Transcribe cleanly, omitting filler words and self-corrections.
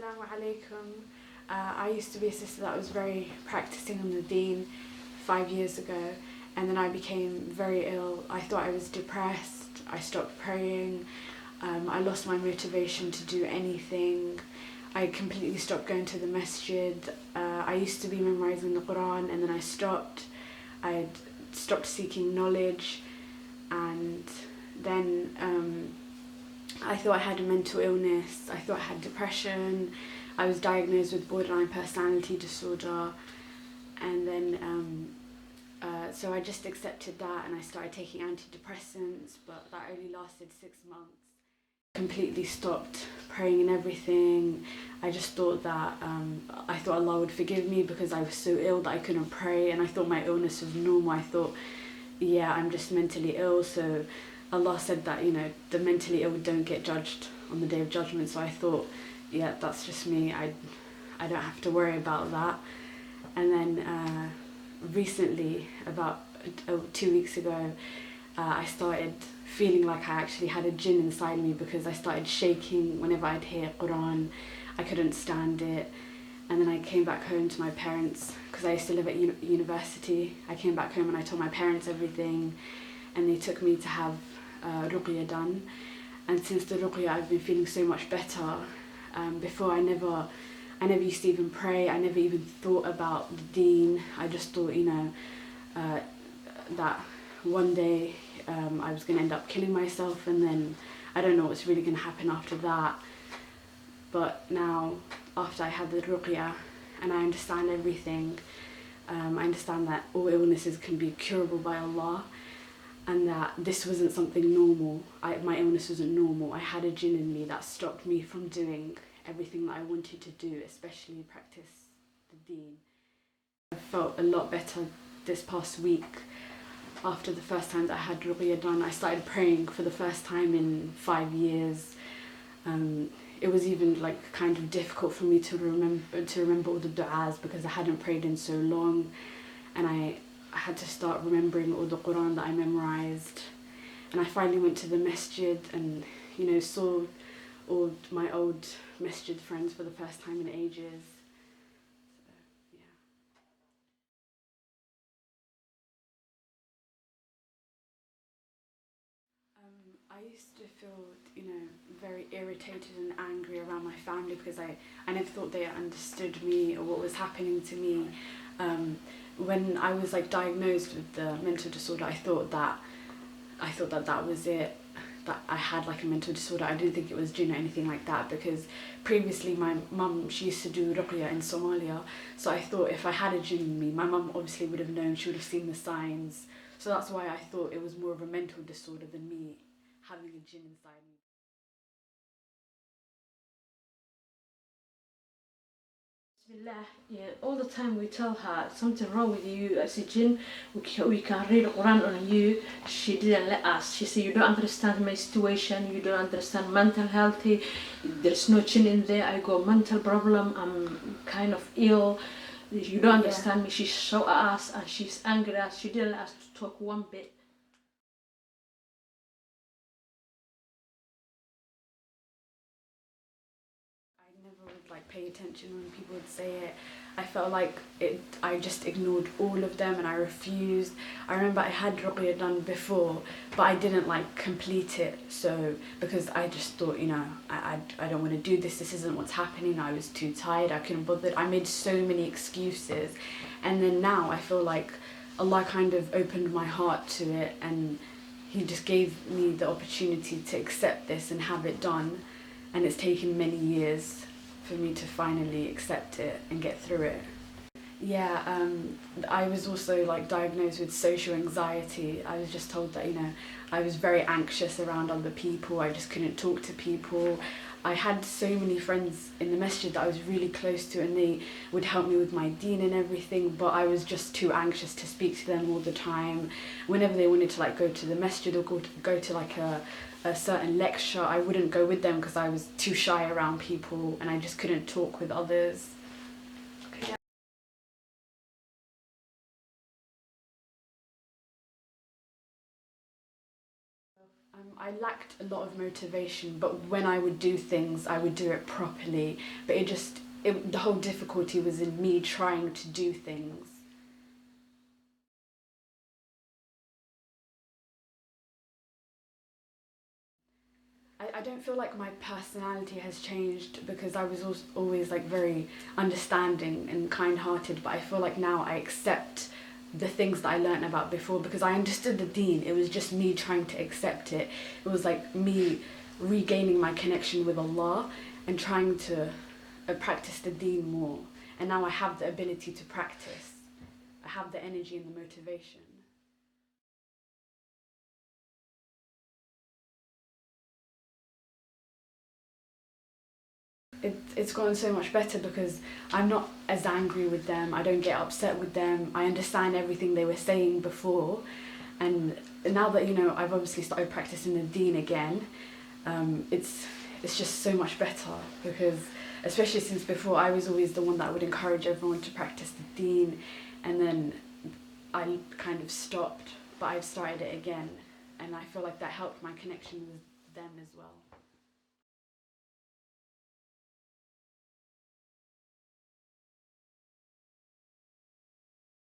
Assalamu alaikum. I used to be a sister that was very practicing on the deen 5 years ago, and then I became very ill. I thought I was depressed. I stopped praying. I lost my motivation to do anything. I completely stopped going to the masjid. I used to be memorizing the Quran, and then I stopped. I stopped seeking knowledge, and then I thought I had a mental illness. I thought I had depression. I was diagnosed with borderline personality disorder, and then so I just accepted that, and I started taking antidepressants, but that only lasted 6 months. Completely stopped praying and everything. I just thought that I thought Allah would forgive me because I was so ill that I couldn't pray, and I thought my illness was normal. I thought, yeah, I'm just mentally ill, so Allah said that, you know, the mentally ill don't get judged on the Day of Judgment. So I thought, yeah, that's just me. I don't have to worry about that. And then recently, about 2 weeks ago, I started feeling like I actually had a jinn inside me, because I started shaking whenever I'd hear Quran. I couldn't stand it. And then I came back home to my parents, because I used to live at university. I came back home and I told my parents everything, and they took me to have Ruqyah done. And since the Ruqyah, I've been feeling so much better. Before, I never used to even pray. I never even thought about the deen. I just thought, you know, that one day I was going to end up killing myself, and then I don't know what's really going to happen after that. But now, after I had the Ruqyah and I understand everything, I understand that all illnesses can be curable by Allah, and that this wasn't something normal. My illness wasn't normal. I had a jinn in me that stopped me from doing everything that I wanted to do, especially practice the deen. I felt a lot better this past week. After the first time that I had Ruqyah done, I started praying for the first time in 5 years. It was even like kind of difficult for me to remember all the du'as, because I hadn't prayed in so long, and I had to start remembering all the Quran that I memorized. And I finally went to the masjid and, you know, saw all my old masjid friends for the first time in ages. So, yeah. I used to feel, you know, very irritated and angry around my family, because I never thought they understood me or what was happening to me. When I was like diagnosed with the mental disorder, I thought that was it, that I had like a mental disorder. I didn't think it was jinn or anything like that, because previously my mum, she used to do Ruqyah in Somalia, so I thought if I had a jinn in me, my mum obviously would have known, she would have seen the signs. So that's why I thought it was more of a mental disorder than me having a jinn inside me. Bismillah. Yeah, all the time we tell her something wrong with you as a jinn. We can read Quran on you. She didn't let us. She said, you don't understand my situation. You don't understand mental health. There's no jinn in there. I got mental problem. I'm kind of ill. You don't understand me. She showed us and she's angry at us. She didn't let us to talk one bit. I never would like pay attention when people would say it. I felt like I just ignored all of them, and I refused. I remember I had Ruqyah done before, but I didn't like complete it, so because I just thought, you know, I don't want to do this. This isn't what's happening. I was too tired. I couldn't bother. I made so many excuses, and then now I feel like Allah kind of opened my heart to it, and He just gave me the opportunity to accept this and have it done. And it's taken many years for me to finally accept it and get through it. Yeah, I was also like diagnosed with social anxiety. I was just told that, you know, I was very anxious around other people. I just couldn't talk to people. I had so many friends in the masjid that I was really close to, and they would help me with my deen and everything, but I was just too anxious to speak to them all the time. Whenever they wanted to like go to the masjid or go to like a certain lecture, I wouldn't go with them because I was too shy around people, and I just couldn't talk with others. I lacked a lot of motivation, but when I would do things, I would do it properly. But the whole difficulty was in me trying to do things. I don't feel like my personality has changed because I was always like very understanding and kind-hearted, but I feel like now I accept the things that I learnt about before because I understood the deen. It was just me trying to accept it. It was like me regaining my connection with Allah and trying to practice the deen more. And now I have the ability to practice. I have the energy and the motivation. It's gotten so much better because I'm not as angry with them. I don't get upset with them. I understand everything they were saying before, and now that I've obviously started practicing the deen again, it's just so much better because especially since before I was always the one that would encourage everyone to practice the deen, and then I kind of stopped, but I've started it again, and I feel like that helped my connection with them as well.